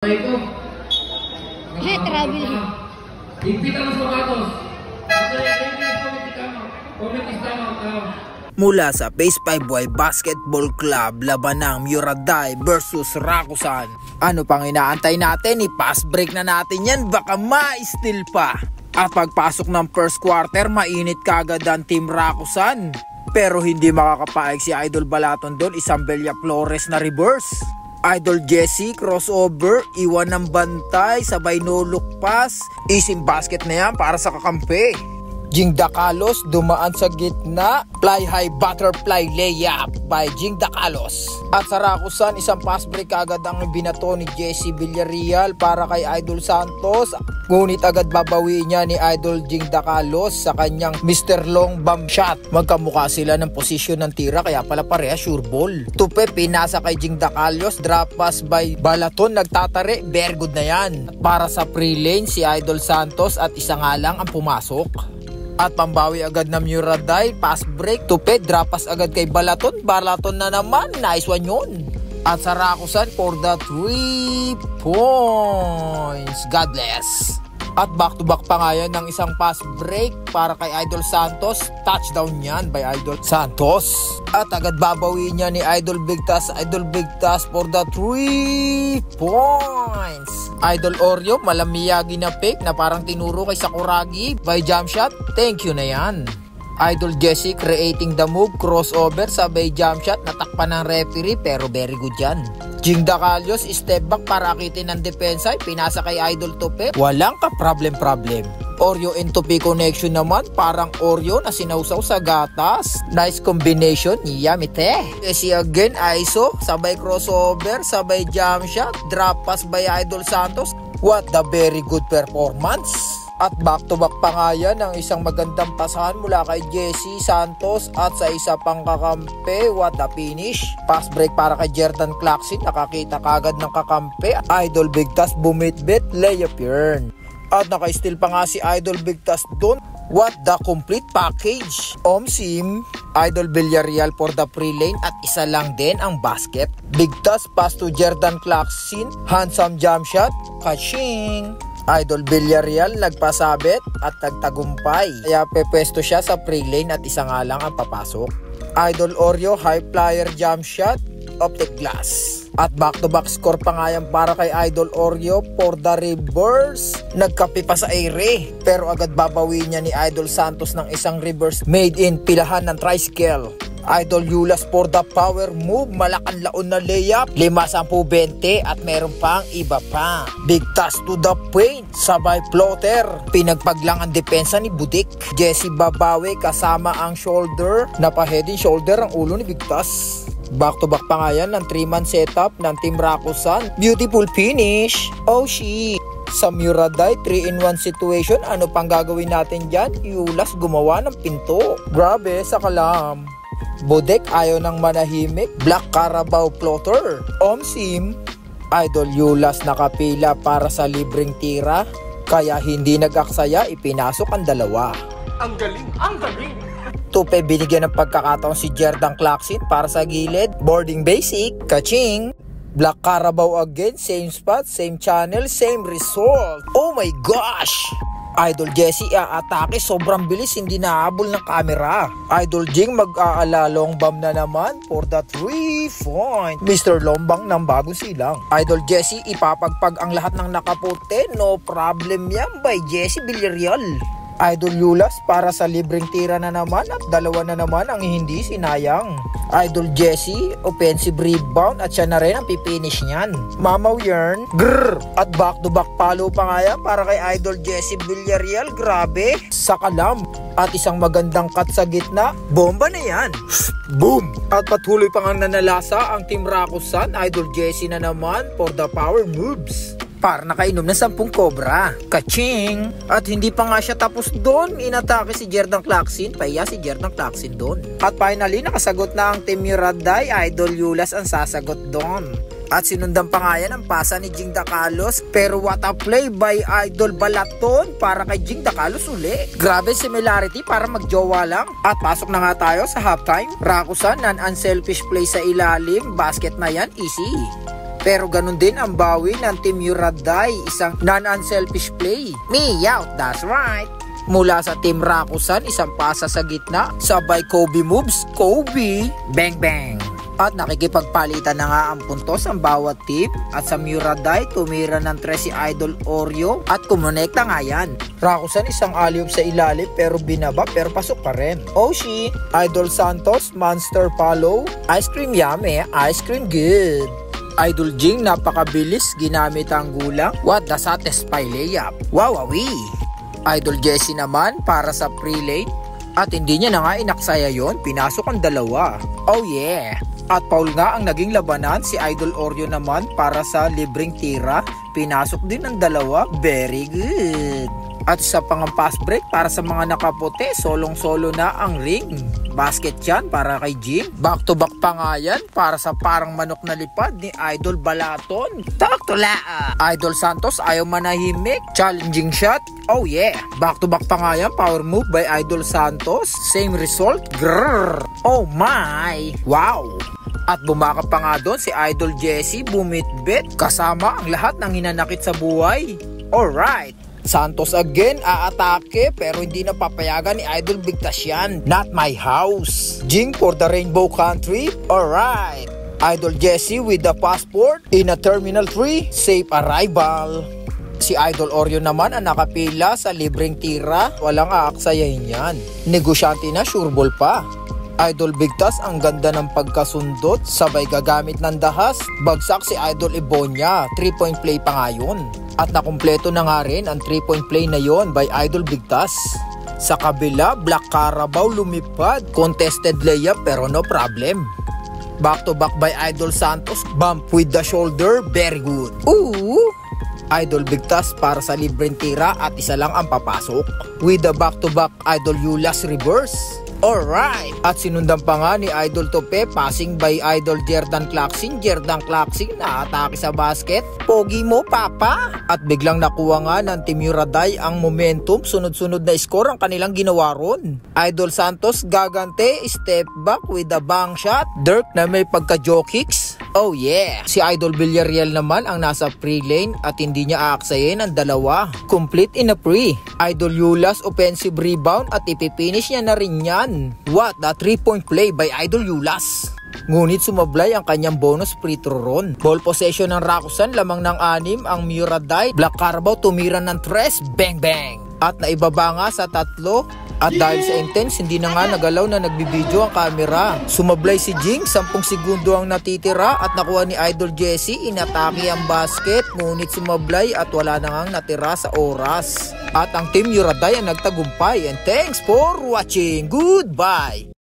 Ito. Kasi travel. Higpitan mo sa katos. Mula sa Phase 5 Boy Basketball Club, laban ng Muraday versus Rakusan. Ano pang inaantay natin? I-pass break na natin yan, baka ma-steal pa. At pagpasok ng first quarter, mainit kagad ang Team Rakusan. Pero hindi makakapaig si Idol Balaton doon, isang Belia Flores na reverse. Idol Jesse, crossover, iwan ng bantay, sabay no look pass. Ising basket na yan para sa kakampi. Jing Dakalos dumaan sa gitna, fly high butterfly layup by Jing Dakalos. At sa Rakusan, isang pass break agad ang binato ni Jesse Villarreal para kay Idol Santos. Ngunit agad babawiin niya ni Idol Jing Dakalos sa kanyang Mr. Long Bomb Shot. Magkamukha sila ng posisyon ng tira, kaya pala pareha sure ball. Tupe pinasa kay Jing Dakalos, drop pass by Balaton, nagtatare, very good na yan. At para sa pre-lane, si Idol Santos at isa nga lang ang pumasok. At pambawi agad na Muraday, pass break, tupe, drop pass agad kay Balaton. Balaton na naman, nice one yun. At sa Rakusan for the 3 points, God bless. At back to back pa nga yan ng isang pass break para kay Idol Santos. Touchdown yan by Idol Santos. At agad babawi niya ni Idol Bigtas. Idol Bigtas for the 3 points. Idol Oreo, malamiyagi na pick na parang tinuro kay Sakuragi by jump shot. Thank you na yan. Idol Jesse creating the move, crossover, sabay jump shot, natakpan ng referee pero very good yan. Jing Dakalos, step back para akitin ng depensa, pinasa kay Idol Tupe, walang ka problem. Oreo and Tupe connection naman, parang Oreo na sinausaw sa gatas. Nice combination, yummy te. Jesse again, ISO, sabay crossover, sabay jump shot, drop pass by Idol Santos. What the very good performance. At back to back pa nga yan ng isang magandang pasahan mula kay Jesse Santos at sa isa pang kakampi. What a finish. Pass break para kay Jordan Clarkson, nakakita kagad ng kakampi. Idol Bigtas bumitbit, layup yun. At naka-steal pa nga si Idol Bigtas doon. What the complete package. Omsim, Idol Villarreal for the pre-lane at isa lang din ang basket. Bigtas pass to Jordan Clarkson, handsome jump shot, kaching. Idol Villarreal nagpasabit at nagtagumpay, kaya pepwesto siya sa pre-lane at isa nga lang ang papasok. Idol Oreo high flyer jump shot, optic glass. At back-to-back score pa nga yan para kay Idol Oreo for the reverse. Nagkapi pa sa ere, pero agad babawi niya ni Idol Santos ng isang reverse made in pilahan ng tricycle. Idol Yulas for the power move, malaking laon na layup, 5-10-20 at meron pang iba pa. Big toss to the paint, sabay floater, pinagpaglang ang depensa ni Budik. Jesse babawi kasama ang shoulder, napa-head and shoulder ang ulo ni Big Toss. Back to back pa nga yan ng 3-man setup ng Team Rakusan. Beautiful finish. Oh shit. Sa Muraday 3-in-1 situation, ano pang gagawin natin dyan? Yulas gumawa ng pinto. Grabe sa kalam. Budek ayaw ng manahimik, Black Carabao floater. Omsim, Idol Yulas nakapila para sa libreng tira, kaya hindi nag-aksaya, ipinasok ang dalawa. Ang galing, ang galing! Tupe binigyan ng pagkakataon si Jordan Clarkson para sa gilid, boarding basic, kaching. Black Carabao again, same spot, same channel, same result. Oh my gosh! Idol Jesse aatake, sobrang bilis, hindi nahabol ng camera. Idol Jing mag-aala long bomb na naman for the 3 point. Mr. Lombang ng bagong silang. Idol Jesse ipapagpag ang lahat ng nakaputi, no problem yan by Jesse Villarreal. Idol Yulas para sa libreng tira na naman at dalawa na naman ang hindi sinayang. Idol Jesse, offensive rebound at siya na rin ang pipinish niyan. Mamaw yarn, grrr! At back to back palo pa nga yan para kay Idol Jesse Villarreal, grabe! Sa kalam. At isang magandang cut sa gitna, bomba na yan! Boom! At patuloy pa nga nanalasa ang Team Rakusan, Idol Jesse na naman for the power moves. Para nakainom na 10 cobra. Kaching! At hindi pa nga siya tapos doon. Inatake si Jordan Clarkson. Pahiya si Jordan Clarkson doon. At finally, nakasagot na ang Team Muraday. Idol Yulas ang sasagot doon. At sinundan pa nga yan ang pasa ni Jing Dakalos. Pero what a play by Idol Balaton para kay Jing Dakalos uli. Grabe similarity para magjowa lang. At pasok na nga tayo sa halftime. Rakusan, non-unselfish play sa ilalim. Basket na yan, easy. Pero ganun din ang bawi ng Team Yuraday, isang non-unselfish play. Me out, that's right. Mula sa Team Rakusan, isang pasa sa gitna, sabay Kobe moves, Kobe, bang bang. At nakikipagpalitan na nga ang puntos ang bawat team. At sa Yuraday, tumira ng 3 si Idol Oreo at kumonekta nga yan. Rakusan isang alley-oop sa ilalim pero binaba pero pasok pa rin. Oshi, Idol Santos, Monster Follow, Ice Cream Yummy, Ice Cream Good. Idol Jing napakabilis ginamit ang gulang. What the satisfy layup. Wowawi. Idol Jessie naman para sa pre-lane. At hindi niya na nga inaksaya yon, pinasok ang dalawa. Oh yeah. At foul nga ang naging labanan, si Idol Oreo naman para sa libreng tira. Pinasok din ang dalawa, very good. At sa pass break para sa mga nakaputi, solong-solo na ang ring. Basket yan para kay Jim. Back to back pa nga yan para sa parang manok na lipad ni Idol Balaton. Taktula! Idol Santos ayaw manahimik. Challenging shot. Oh yeah. Back to back pa nga yan. Power move by Idol Santos. Same result. Grrr. Oh my. Wow. At bumaka pa nga doon si Idol Jessie, bumitbit kasama ang lahat ng hinanakit sa buhay. Alright. Santos again aatake pero hindi na papayagan ni Idol Bigtas yan. Not my house. Jing for the Rainbow Country. Alright. Idol Jessie with the passport in a Terminal 3. Safe arrival. Si Idol Oreo naman ang nakapila sa libreng tira. Walang aaksayahin yan. Negosyante na, sure ball pa. Idol Bigtas ang ganda ng pagkasundot, sabay gagamit ng dahas, bagsak si Idol Ibonya, 3-point play pa nga yun. At nakumpleto na nga rin ang 3-point play na yon by Idol Bigtas. Sa kabila, Black Carabao lumipad, contested layup pero no problem. Back to back by Idol Santos, bump with the shoulder, very good. Ooh! Idol Bigtas para sa libreng tira at isa lang ang papasok. With the back to back Idol Yulas reverse. Alright! At sinundan pa nga ni Idol Tope, passing by Idol Jerdan Claxin. Jerdan Claxin na atake sa basket. Pogi mo, papa! At biglang nakuha nga ng Team Yuraday ang momentum. Sunod-sunod na score ang kanilang ginawa ron. Idol Santos gagante, step back with a bang shot. Dirk na may pagka-joke kicks. Oh yeah! Si Idol Villarreal naman ang nasa pre-lane at hindi niya aaksayin ang dalawa. Complete in a pre. Idol Yulas offensive rebound at ipipinish niya na rin yan. What a 3-point play by Idol Yulas. Ngunit sumablay ang kanyang bonus free throw ron. Ball possession ng Rakusan, lamang ng 6 ang Yuraday. Black Carabao tumira ng 3, bang bang. At naibaba nga sa 3. At dahil sa intense, hindi na nga nagalaw na nagbibideo ang camera. Sumablay si Jing, 10 segundo ang natitira at nakuha ni Idol Jessie, inatake ang basket, ngunit sumablay at wala na ngang natira sa oras. At ang Team Yuraday ang nagtagumpay and thanks for watching. Goodbye!